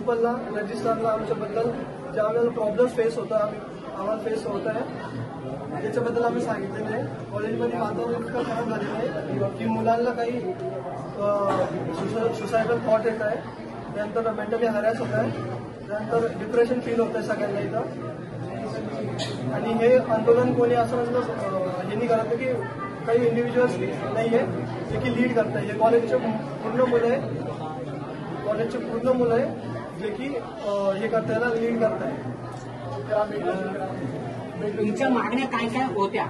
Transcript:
प्रिन्सिपलला रजिस्ट्रारला आमच्याबद्दल ज्या आम्हाला प्रॉब्लेम्स फेस होता आम्हाला फेस होत आहे त्याच्याबद्दल आम्ही सांगितलेलं आहे. कॉलेजमध्ये वातावरण इतकं खराब झालेलं आहे की मुलांना काही सुसायडल थॉट येत आहे, त्यानंतर मेंटली हॅरॅस होत आहे, त्यानंतर डिप्रेशन फील होत आहे सगळ्यांना इथं. आणि हे आंदोलन कोणी असं हे नाही करत की काही इंडिव्हिज्युअल्स नाही आहे जे की लीड करत आहे. हे कॉलेजचे पूर्ण मुलं आहे, कॉलेजचे पूर्ण मुलं आहे जे की हे करतायला लीड करत आहे. तुमच्या मागण्या काय काय होत्या?